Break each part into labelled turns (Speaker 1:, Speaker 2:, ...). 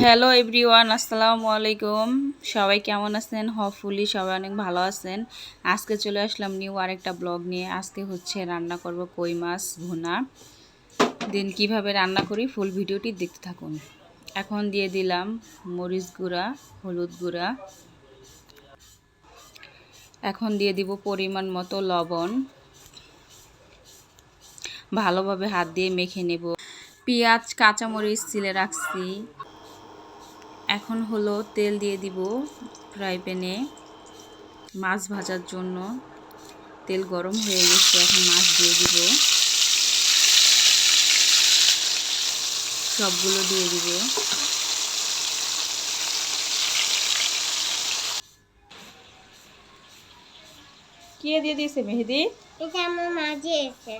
Speaker 1: Hello everyone, আসসালামু আলাইকুম। সবাই কেমন আছেন? হোপফুলি সবাই অনেক ভালো আছেন। আজকে চলে আসলাম নিউ আরেকটা ব্লগ নিয়ে। আজকে হচ্ছে রান্না করব কই মাছ ভুনা। দিন কিভাবে রান্না করি ফুল ভিডিওটি দেখতে থাকুন। এখন দিয়ে দিলাম মরিচ গুঁড়া, হলুদ গুঁড়া। এখন দিয়ে দিব পরিমাণ মতো লবণ। ভালোভাবে হাত দিয়ে মেখে নেব। পেঁয়াজ কাঁচামরিচ ছিলে রাখছি। এখন হলো তেল দিয়ে দিব ফ্রাই প্যানে মাছ ভাজার জন্য। তেল গরম হয়ে গেছে, এখন মাছ দিয়ে দিব। সবগুলো দিয়ে দিব। কে দিয়ে দিয়েছে মেহেদি?
Speaker 2: এটা আমার মা দিয়েছে।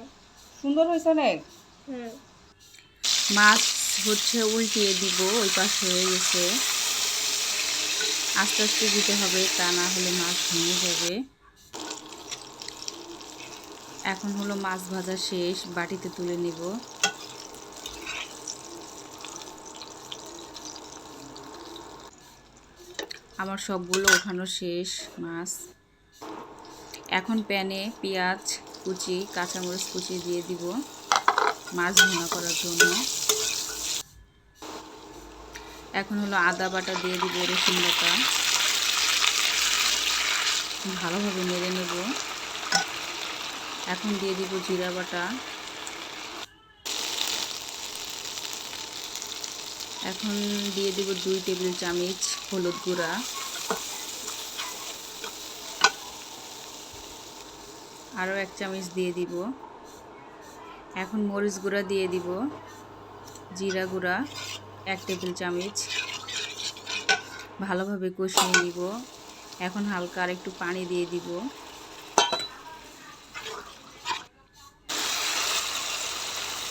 Speaker 1: সুন্দর হয়েছে অনেক। মাছ হচ্ছে উল্টিয়ে দিব, ওই পাশ হয়ে গেছে। আস্তে আস্তে দিতে হবে, তা না হলে মাছ ভেঙে যাবে। এখন হলো মাছ ভাজা শেষ, বাটিতে তুলে নিব। আমার সবগুলো ওঠানো শেষ মাছ। এখন প্যানে পেঁয়াজ কুচি, কাঁচামরিচ কুচি দিয়ে দিব মাছ ভুনা করার জন্য। এখন হলো আদা বাটা দিয়ে দিব, রসুন বাটা। ভালোভাবে নেড়ে নেব। এখন দিয়ে দিব জিরা বাটা। এখন দিয়ে দিব 2 টেবিল চামচ হলুদ গুঁড়া। আরও 1 চামচ দিয়ে দিব। এখন মরিচ গুঁড়া দিয়ে দিব, জিরা গুঁড়া 1 টেবিল চামচ। ভালোভাবে কষিয়ে নিব। এখন হালকা আর একটু পানি দিয়ে দিব।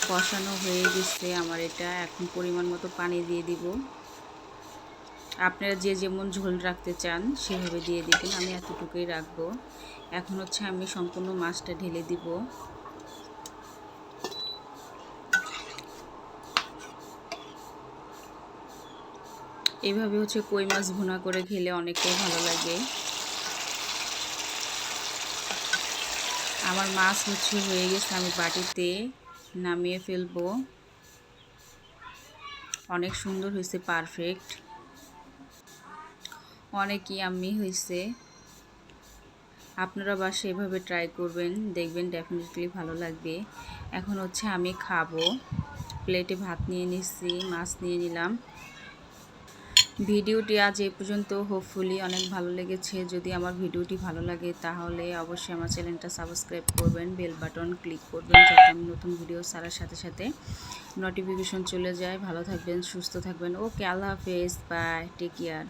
Speaker 1: কষানো হয়ে গেছে আমার এটা। এখন পরিমাণ মতো পানি দিয়ে দিব। আপনারা যে যেমন ঝোল রাখতে চান সেভাবে দিয়ে দিবেন, আমি এতটুকুই রাখবো। এখন হচ্ছে আমি সম্পূর্ণ মাছটা ঢেলে দিব। এইভাবে হচ্ছে কই মাছ ভুনা করে খেলে অনেকটাই ভালো লাগে। আমার মাছ হচ্ছে হয়ে গেছে, আমি বাটিতে নামিয়ে ফেলবো। অনেক সুন্দর হয়েছে, পারফেক্ট, অনেক ইয়াম্মি হয়েছে। আপনারা বাসায় এভাবে ট্রাই করবেন, দেখবেন ডেফিনেটলি ভালো লাগবে। এখন হচ্ছে আমি খাবো। প্লেটে ভাত নিয়ে নিচ্ছি, মাছ নিয়ে নিলাম। ভিডিওটি আজ এই পর্যন্ত। হোপফুলি অনেক ভালো লেগেছে। যদি আমার ভিডিওটি ভালো লাগে তাহলে অবশ্যই আমার চ্যানেলটা সাবস্ক্রাইব করবেন, বেল বাটন ক্লিক করবেন, যাতে আমি নতুন ভিডিও ছাড়ার সাথে সাথে নোটিফিকেশন চলে যায়। ভালো থাকবেন, সুস্থ থাকবেন। ওকে, আল্লাহ হাফেজ, বাই, টেক কেয়ার।